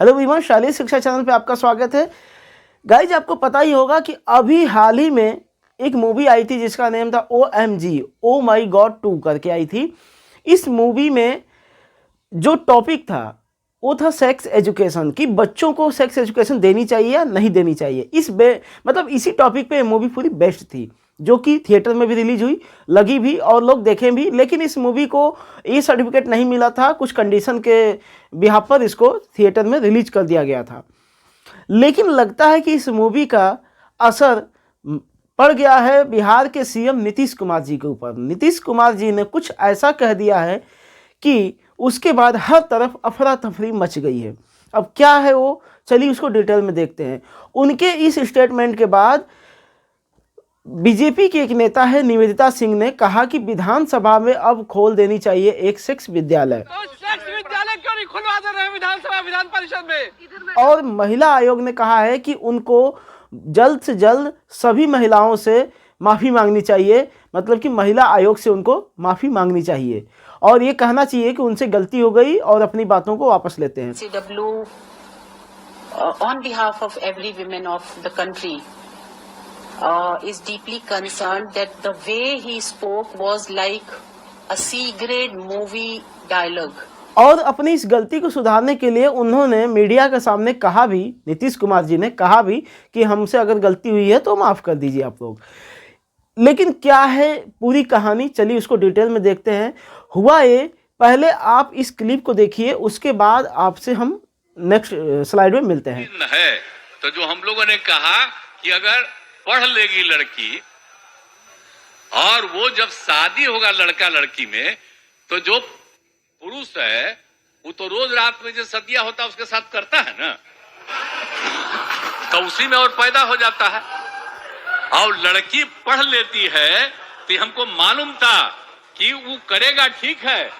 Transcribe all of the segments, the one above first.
Hello everyone, शालेय शिक्षा channel पे आपका स्वागत है। गाइज, आपको पता ही होगा कि अभी हाल ही में एक मूवी आई थी जिसका नेम था OMG, ओ माई गॉड 2 करके आई थी। इस मूवी में जो टॉपिक था वो था सेक्स एजुकेशन, कि बच्चों को सेक्स एजुकेशन देनी चाहिए या नहीं देनी चाहिए। मतलब इसी टॉपिक पे मूवी पूरी बेस्ट थी, जो कि थिएटर में भी रिलीज हुई, लगी भी और लोग देखें भी। लेकिन इस मूवी को ये सर्टिफिकेट नहीं मिला था, कुछ कंडीशन के बिहाफ पर इसको थिएटर में रिलीज कर दिया गया था। लेकिन लगता है कि इस मूवी का असर पड़ गया है बिहार के सीएम नीतीश कुमार जी के ऊपर। नीतीश कुमार जी ने कुछ ऐसा कह दिया है कि उसके बाद हर तरफ अफरा तफरी मच गई है। अब क्या है वो, चलिए उसको डिटेल में देखते हैं। उनके इस स्टेटमेंट के बाद बीजेपी के एक नेता है निवेदिता सिंह ने कहा कि विधानसभा में अब खोल देनी चाहिए एक सेक्स विद्यालय। तो सेक्स विद्यालय क्यों नहीं खुलवा दे रहे विधानसभा विधान परिषद में? और महिला आयोग ने कहा है कि उनको जल्द से जल्द सभी महिलाओं से माफ़ी मांगनी चाहिए, मतलब कि महिला आयोग से उनको माफ़ी मांगनी चाहिए और ये कहना चाहिए कि उनसे गलती हो गई और अपनी बातों को वापस लेते हैं। CW, on behalf of every woman of the country, is deeply concerned that the way he spoke was like a C-grade movie dialogue. और अपनी इस गलती को सुधारने के लिए उन्होंने मीडिया के सामने कहा भी, नीतीश कुमार जी ने कहा भी कि हमसे अगर गलती हुई है तो माफ़ कर दीजिए आप लोग। लेकिन क्या है पूरी कहानी, चलिए उसको डिटेल में देखते हैं। हुआ ये, पहले आप इस क्लिप को देखिए, उसके बाद आपसे हम नेक्स्ट स्लाइड में मिलते हैं। है तो जो हम लोगों ने कहा कि अगर पढ़ लेगी लड़की और वो जब शादी होगा लड़का लड़की में, तो जो पुरुष है वो तो रोज रात में जो सदिया होता है उसके साथ करता है ना, तो उसी में और पैदा हो जाता है। और लड़की पढ़ लेती है तो हमको मालूम था कि वो करेगा, ठीक है,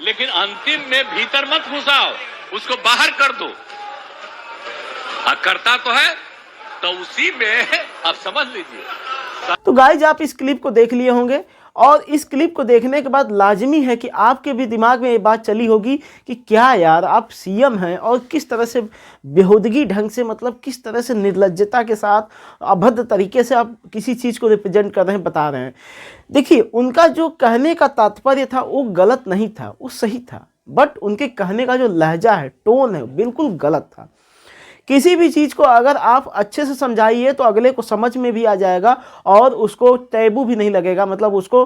लेकिन अंतिम में भीतर मत घुसाओ, उसको बाहर कर दो। करता तो है तो उसी में आप समझ लीजिए। तो गाइज, आप इस क्लिप को देख लिए होंगे और इस क्लिप को देखने के बाद लाजमी है कि आपके भी दिमाग में ये बात चली होगी कि क्या यार, आप सीएम हैं और किस तरह से बेहूदगी ढंग से, मतलब किस तरह से निर्लज्जता के साथ, अभद्र तरीके से आप किसी चीज़ को रिप्रेजेंट कर रहे हैं, बता रहे हैं। देखिए, उनका जो कहने का तात्पर्य था वो गलत नहीं था, वो सही था, बट उनके कहने का जो लहजा है, टोन है, बिल्कुल गलत था। किसी भी चीज़ को अगर आप अच्छे से समझाइए तो अगले को समझ में भी आ जाएगा और उसको टैबू भी नहीं लगेगा, मतलब उसको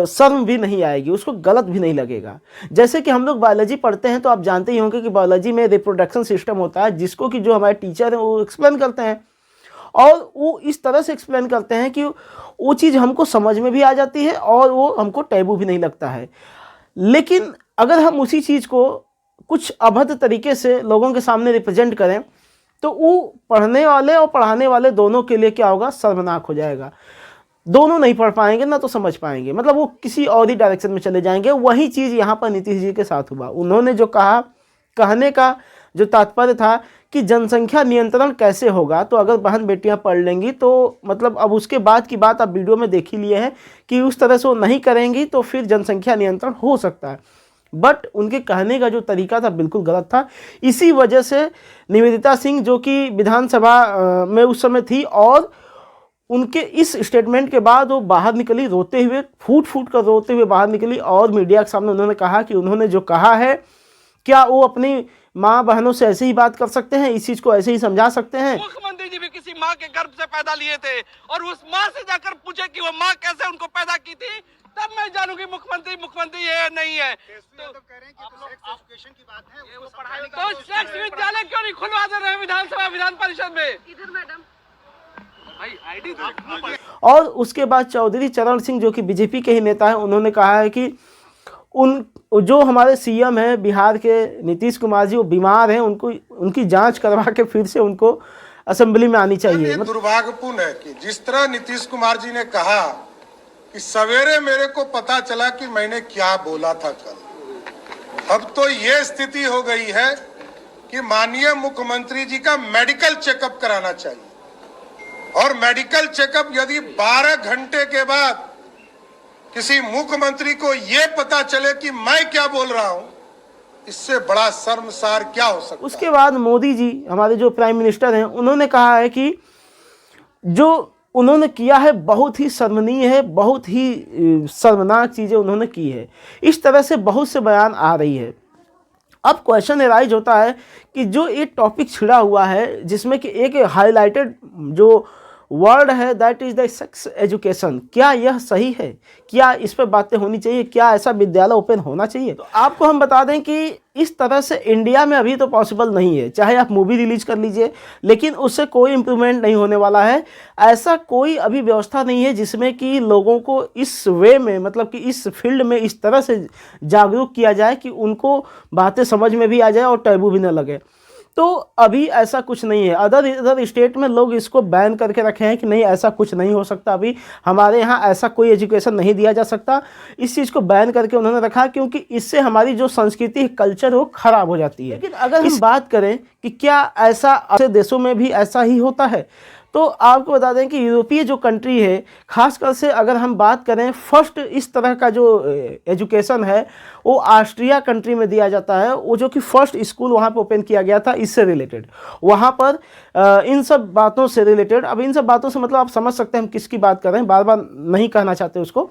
शर्म भी नहीं आएगी, उसको गलत भी नहीं लगेगा। जैसे कि हम लोग बायोलॉजी पढ़ते हैं तो आप जानते ही होंगे कि बायोलॉजी में रिप्रोडक्शन सिस्टम होता है, जिसको कि जो हमारे टीचर हैं वो एक्सप्लेन करते हैं और वो इस तरह से एक्सप्लेन करते हैं कि वो चीज़ हमको समझ में भी आ जाती है और वो हमको टैबू भी नहीं लगता है। लेकिन अगर हम उसी चीज़ को कुछ अभद्र तरीके से लोगों के सामने रिप्रेजेंट करें तो वो पढ़ने वाले और पढ़ाने वाले दोनों के लिए क्या होगा, शर्मनाक हो जाएगा। दोनों नहीं पढ़ पाएंगे ना तो समझ पाएंगे, मतलब वो किसी और ही डायरेक्शन में चले जाएंगे। वही चीज़ यहाँ पर नीतीश जी के साथ हुआ। उन्होंने जो कहा, कहने का जो तात्पर्य था कि जनसंख्या नियंत्रण कैसे होगा, तो अगर बहन बेटियां पढ़ लेंगी तो मतलब अब उसके बाद की बात आप वीडियो में देख ही लिए हैं कि उस तरह से वो नहीं करेंगी तो फिर जनसंख्या नियंत्रण हो सकता है। बट उनके कहने का जो तरीका था बिल्कुल गलत था। इसी वजह से निवेदिता सिंह, जो कि विधानसभा में उस समय थी, और उनके इस स्टेटमेंट के बाद वो बाहर निकली रोते हुए, फूट फूट कर रोते हुए बाहर निकली और मीडिया के सामने उन्होंने कहा कि उन्होंने जो कहा है, क्या वो अपनी माँ बहनों से ऐसे ही बात कर सकते हैं, इस चीज़ को ऐसे ही समझा सकते हैं? मुख्यमंत्री जी भी किसी माँ के गर्भ से पैदा लिए थे और उस माँ से जाकर पूछे कि वो माँ कैसे उनको पैदा की थी, तब मैं जानूंगी मुख्यमंत्री ये नहीं है। तो कह रहे हैं कि एजुकेशन की बात है, वो पढ़ाई तो सेक्स विद्यालय क्यों नहीं खुलवा दे रहे विधानसभा विधान परिषद में? इधर मैडम भाई आईडी। और उसके बाद चौधरी चरण सिंह, जो कि बीजेपी के ही नेता हैं, उन्होंने कहा है कि जो हमारे सीएम हैं बिहार के नीतीश कुमार जी, वो बीमार हैं, उनकी जांच करवा के फिर से उनको असेंबली में आनी चाहिए। दुर्भाग्यपूर्ण है कि जिस तरह नीतीश कुमार जी ने कहा कि सवेरे मेरे को पता चला कि मैंने क्या बोला था कल, अब तो ये स्थिति हो गई है कि माननीय मुख्यमंत्री जी का मेडिकल चेकअप कराना चाहिए। और मेडिकल चेकअप यदि 12 घंटे के बाद किसी मुख्यमंत्री को यह पता चले कि मैं क्या बोल रहा हूं, इससे बड़ा शर्मसार क्या हो सकता है। उसके बाद मोदी जी हमारे जो प्राइम मिनिस्टर हैं उन्होंने कहा है कि जो उन्होंने किया है बहुत ही शर्मनीय है, बहुत ही शर्मनाक चीज़ें उन्होंने की है। इस तरह से बहुत से बयान आ रही है। अब क्वेश्चन एराइज होता है कि जो एक टॉपिक छिड़ा हुआ है जिसमें कि एक हाईलाइटेड जो वर्ड है that is the sex education, क्या यह सही है? क्या इस पर बातें होनी चाहिए? क्या ऐसा विद्यालय ओपन होना चाहिए? तो आपको हम बता दें कि इस तरह से इंडिया में अभी तो पॉसिबल नहीं है। चाहे आप मूवी रिलीज कर लीजिए लेकिन उससे कोई इम्प्रूवमेंट नहीं होने वाला है। ऐसा कोई अभी व्यवस्था नहीं है जिसमें कि लोगों को इस वे में, मतलब कि इस फील्ड में इस तरह से जागरूक किया जाए कि उनको बातें समझ में भी आ जाए और टैबू भी न लगे। तो अभी ऐसा कुछ नहीं है। अदर स्टेट में लोग इसको बैन करके रखे हैं कि नहीं ऐसा कुछ नहीं हो सकता, अभी हमारे यहाँ ऐसा कोई एजुकेशन नहीं दिया जा सकता। इस चीज़ को बैन करके उन्होंने रखा क्योंकि इससे हमारी जो संस्कृति कल्चर है वो खराब हो जाती है। लेकिन अगर हम बात करें कि क्या ऐसा ऐसे देशों में भी ऐसा ही होता है, तो आपको बता दें कि यूरोपीय जो कंट्री है, खासकर से अगर हम बात करें फर्स्ट इस तरह का जो एजुकेशन है वो ऑस्ट्रिया कंट्री में दिया जाता है। वो जो कि फर्स्ट स्कूल वहाँ पे ओपन किया गया था इससे रिलेटेड, वहाँ पर इन सब बातों से रिलेटेड। अब इन सब बातों से मतलब आप समझ सकते हैं हम किसकी बात कर रहे हैं, बार बार नहीं कहना चाहते उसको।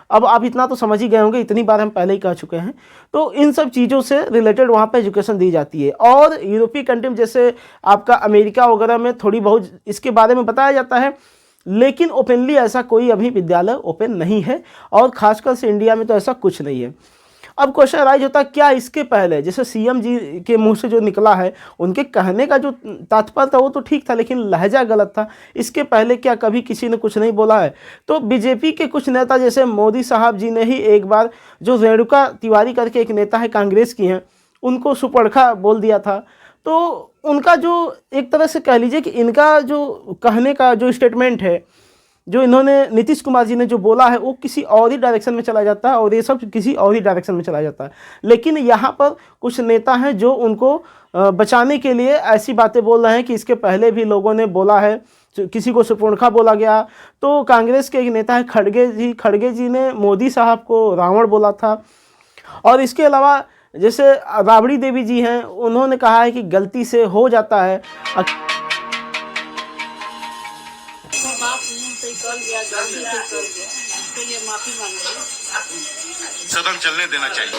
अब आप इतना तो समझ ही गए होंगे, इतनी बार हम पहले ही कह चुके हैं। तो इन सब चीज़ों से रिलेटेड वहाँ पे एजुकेशन दी जाती है। और यूरोपीय कंट्री में जैसे आपका अमेरिका वगैरह में थोड़ी बहुत इसके बारे में बताया जाता है, लेकिन ओपनली ऐसा कोई अभी विद्यालय ओपन नहीं है और ख़ासकर से इंडिया में तो ऐसा कुछ नहीं है। अब क्वेश्चन राइज होता है क्या इसके पहले जैसे सीएम जी के मुंह से जो निकला है, उनके कहने का जो तात्पर्य था वो तो ठीक था लेकिन लहजा गलत था। इसके पहले क्या कभी किसी ने कुछ नहीं बोला है? तो बीजेपी के कुछ नेता जैसे मोदी साहब जी ने ही एक बार जो रेणुका तिवारी करके एक नेता है कांग्रेस की हैं, उनको सुपरखा बोल दिया था। तो उनका जो एक तरह से कह लीजिए कि इनका जो कहने का जो स्टेटमेंट है, जो इन्होंने नीतीश कुमार जी ने जो बोला है वो किसी और ही डायरेक्शन में चला जाता है और ये सब किसी और ही डायरेक्शन में चला जाता है। लेकिन यहाँ पर कुछ नेता हैं जो उनको बचाने के लिए ऐसी बातें बोल रहे हैं कि इसके पहले भी लोगों ने बोला है, किसी को सुपर्णखा बोला गया। तो कांग्रेस के एक नेता है खड़गे जी ने मोदी साहब को रावण बोला था। और इसके अलावा जैसे राबड़ी देवी जी हैं, उन्होंने कहा है कि गलती से हो जाता है। सदन चलने देना चाहिए।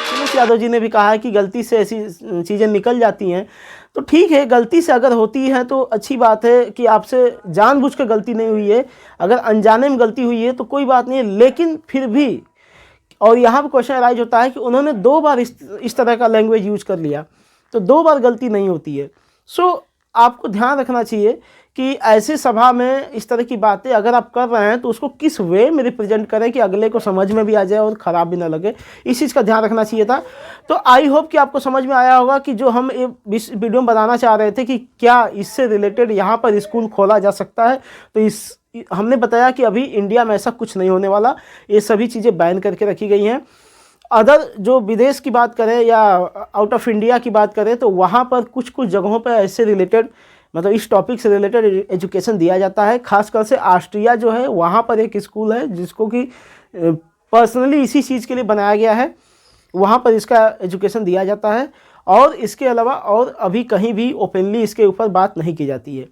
अखिलेश यादव जी ने भी कहा है कि गलती से ऐसी चीज़ें निकल जाती हैं। तो ठीक है, गलती से अगर होती है तो अच्छी बात है कि आपसे जानबूझ कर गलती नहीं हुई है। अगर अनजाने में गलती हुई है तो कोई बात नहीं है, लेकिन फिर भी और यहाँ पर क्वेश्चन राइज होता है कि उन्होंने 2 बार इस तरह का लैंग्वेज यूज कर लिया, तो 2 बार गलती नहीं होती है। सो आपको ध्यान रखना चाहिए कि ऐसे सभा में इस तरह की बातें अगर आप कर रहे हैं तो उसको किस वे में रिप्रेजेंट करें कि अगले को समझ में भी आ जाए और ख़राब भी ना लगे। इस चीज़ का ध्यान रखना चाहिए था। तो आई होप कि आपको समझ में आया होगा कि जो हम इस वीडियो में बताना चाह रहे थे कि क्या इससे रिलेटेड यहाँ पर स्कूल खोला जा सकता है। तो हमने बताया कि अभी इंडिया में ऐसा कुछ नहीं होने वाला, ये सभी चीज़ें बैन करके रखी गई हैं। अदर जो विदेश की बात करें या आउट ऑफ इंडिया की बात करें तो वहाँ पर कुछ जगहों पर ऐसे रिलेटेड मतलब इस टॉपिक से रिलेटेड एजुकेशन दिया जाता है। खासकर से ऑस्ट्रिया जो है वहाँ पर एक स्कूल है जिसको कि पर्सनली इसी चीज़ के लिए बनाया गया है, वहाँ पर इसका एजुकेशन दिया जाता है। और इसके अलावा और अभी कहीं भी ओपनली इसके ऊपर बात नहीं की जाती है।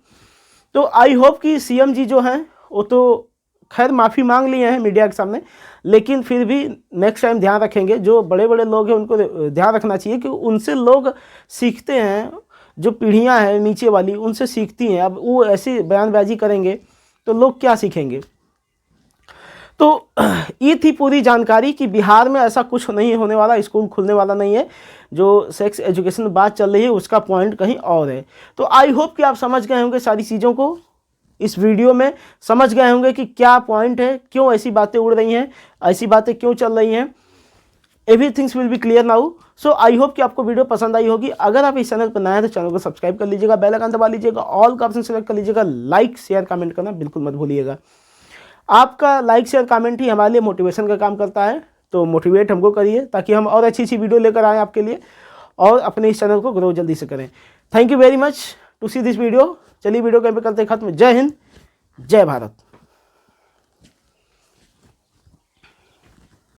तो आई होप कि सीएम जी जो हैं वो तो खैर माफ़ी मांग लिए हैं मीडिया के सामने, लेकिन फिर भी नेक्स्ट टाइम ध्यान रखेंगे। जो बड़े बड़े लोग हैं उनको ध्यान रखना चाहिए कि उनसे लोग सीखते हैं, जो पीढ़ियां हैं नीचे वाली उनसे सीखती हैं। अब वो ऐसी बयानबाजी करेंगे तो लोग क्या सीखेंगे। तो ये थी पूरी जानकारी कि बिहार में ऐसा कुछ नहीं होने वाला, स्कूल खुलने वाला नहीं है। जो सेक्स एजुकेशन बात चल रही है उसका पॉइंट कहीं और है। तो आई होप कि आप समझ गए होंगे सारी चीज़ों को, इस वीडियो में समझ गए होंगे कि क्या पॉइंट है, क्यों ऐसी बातें उड़ रही हैं, ऐसी बातें क्यों चल रही हैं। Everything's will be clear now. So I hope कि आपको वीडियो पसंद आई होगी। अगर आप इस चैनल पर नए हैं तो चैनल को सब्सक्राइब कर लीजिएगा, बेल आइकन दबा लीजिएगा, ऑल का ऑप्शन सेलेक्ट कर लीजिएगा, लाइक शेयर कमेंट करना बिल्कुल मत भूलिएगा। आपका लाइक शेयर कमेंट ही हमारे लिए मोटिवेशन का काम करता है। तो मोटिवेट हमको करिए ताकि हम और अच्छी वीडियो लेकर आएँ आपके लिए और अपने इस चैनल को ग्रो जल्दी से करें। Thank you very much to see this video. चलिए वीडियो को यहाँ पे करते खत्म। जय हिंद, जय भारत।